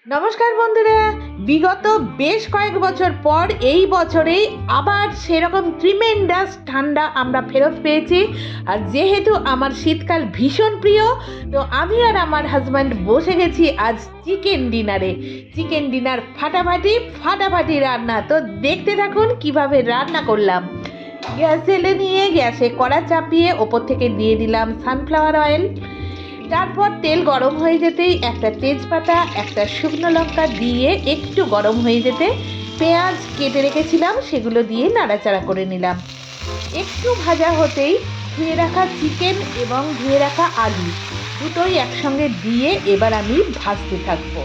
নমস্কার বন্ধুরা, বিগত বেশ কয়েক বছর পর এই বছরে আবার সেরকম ট্রিমেন্ডাস ঠান্ডা আমরা ফেরত পেয়েছি। আর যেহেতু আমার শীতকাল ভীষণ প্রিয়, তো আমি আর আমার হাজব্যান্ড বসে গেছি আজ চিকেন ডিনার ফাটাফাটি রান্না। তো দেখতে থাকুন কিভাবে রান্না করলাম। গ্যাস জেলে নিয়ে গ্যাসে কড়া চাপিয়ে ওপর থেকে দিয়ে দিলাম সানফ্লাওয়ার অয়েল। তারপর তেল গরম হয়ে যেতেই একটা তেজপাতা, একটা শুকনো লঙ্কা দিয়ে একটু গরম হয়ে যেতে পেঁয়াজ কেটে রেখেছিলাম সেগুলো দিয়ে নাড়াচাড়া করে নিলাম। একটু ভাজা হতেই ধুয়ে রাখা চিকেন এবং ধুয়ে রাখা আলু দুটোই একসঙ্গে দিয়ে এবার আমি ভাজতে থাকবো।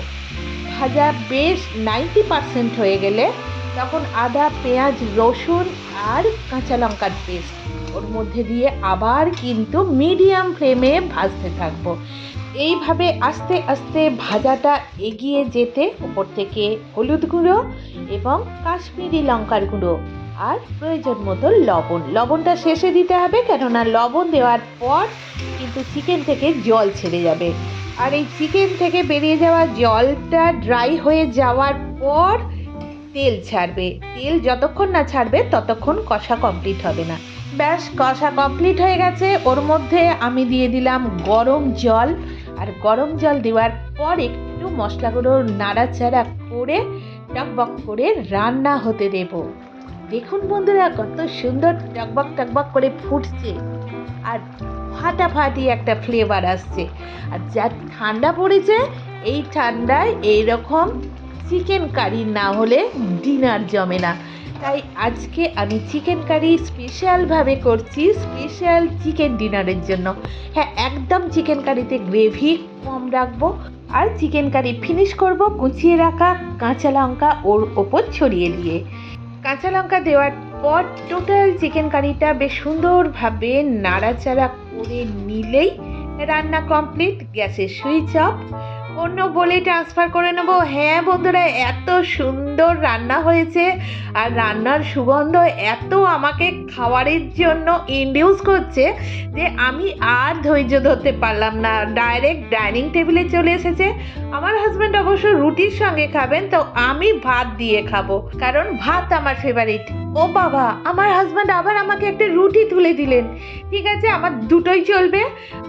ভাজা বেশ 90% হয়ে গেলে তখন আদা, পেঁয়াজ, রসুন আর কাঁচা লঙ্কার পেস্ট ওর মধ্যে দিয়ে আবার কিন্তু মিডিয়াম ফ্লেমে ভাজতে থাকবো। এইভাবে আস্তে আস্তে ভাজাটা এগিয়ে যেতে ওপর থেকে হলুদ গুঁড়ো এবং কাশ্মীরি লঙ্কার গুঁড়ো আর প্রয়োজন মতো লবণটা শেষে দিতে হবে, কেননা লবণ দেওয়ার পর কিন্তু চিকেন থেকে জল ছেড়ে যাবে। আর এই চিকেন থেকে বেরিয়ে যাওয়া জলটা ড্রাই হয়ে যাওয়ার পর তেল ছাড়বে। তেল যতক্ষণ না ছাড়বে ততক্ষণ কষা কমপ্লিট হবে না। ব্যাস, কষা কমপ্লিট হয়ে গেছে। ওর মধ্যে আমি দিয়ে দিলাম গরম জল, আর গরম জল দেওয়ার পর একটু মশলাগুলো নাড়াচাড়া করে টকবক করে রান্না হতে দেব। দেখুন বন্ধুরা, কত সুন্দর টকবক করে ফুটছে আর ফাটাফাটি একটা ফ্লেভার আসছে। আর যা ঠান্ডা পড়েছে, এই ঠান্ডায় এইরকম চিকেন কারি না হলে ডিনার জমে না। তাই আজকে আমি চিকেন কারি স্পেশালভাবে করছি, স্পেশাল চিকেন ডিনারের জন্য। হ্যাঁ, একদম চিকেন কারিতে গ্রেভি কম রাখবো আর চিকেন কারি ফিনিশ করব কুচিয়ে রাখা কাঁচা লঙ্কা ওর ওপর ছড়িয়ে দিয়ে। কাঁচা লঙ্কা দেওয়ার পর টোটাল চিকেন কারিটা বেশ সুন্দরভাবে নাড়াচাড়া করে নিলেই রান্না কমপ্লিট। গ্যাসের সুইচ অফ, অন্য বলে ট্রান্সফার করে নেব। হ্যাঁ বন্ধুরা, এত সুন্দর রান্না হয়েছে আর রান্নার সুগন্ধ এত আমাকে খাবারের জন্য ইনডিউস করছে যে আমি আর ধৈর্য ধরতে পারলাম না। ডাইরেক্ট ডাইনিং টেবিলে চলে এসেছে। আমার হাজব্যান্ড অবশ্য রুটির সঙ্গে খাবেন, তো আমি ভাত দিয়ে খাবো, কারণ ভাত আমার ফেভারিট। ও বাবা, আমার হাজব্যান্ড আবার আমাকে একটা রুটি তুলে দিলেন। ঠিক আছে, আমার দুটোই চলবে।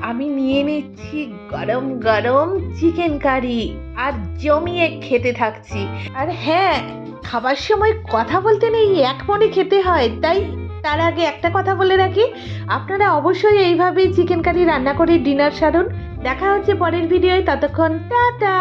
আমি নিয়ে নিচ্ছি গরম গরম চিকেন কারি আর জমিয়ে খেতে থাকছি। আর হ্যাঁ, খাবার সময় কথা বলতে নেই, এক মনে খেতে হয়। তাই তার আগে একটা কথা বলে রাখি, আপনারা অবশ্যই এইভাবেই চিকেন কারি রান্না করে ডিনার সারুন। দেখা হচ্ছে পরের ভিডিওয়, ততক্ষণ টাটা।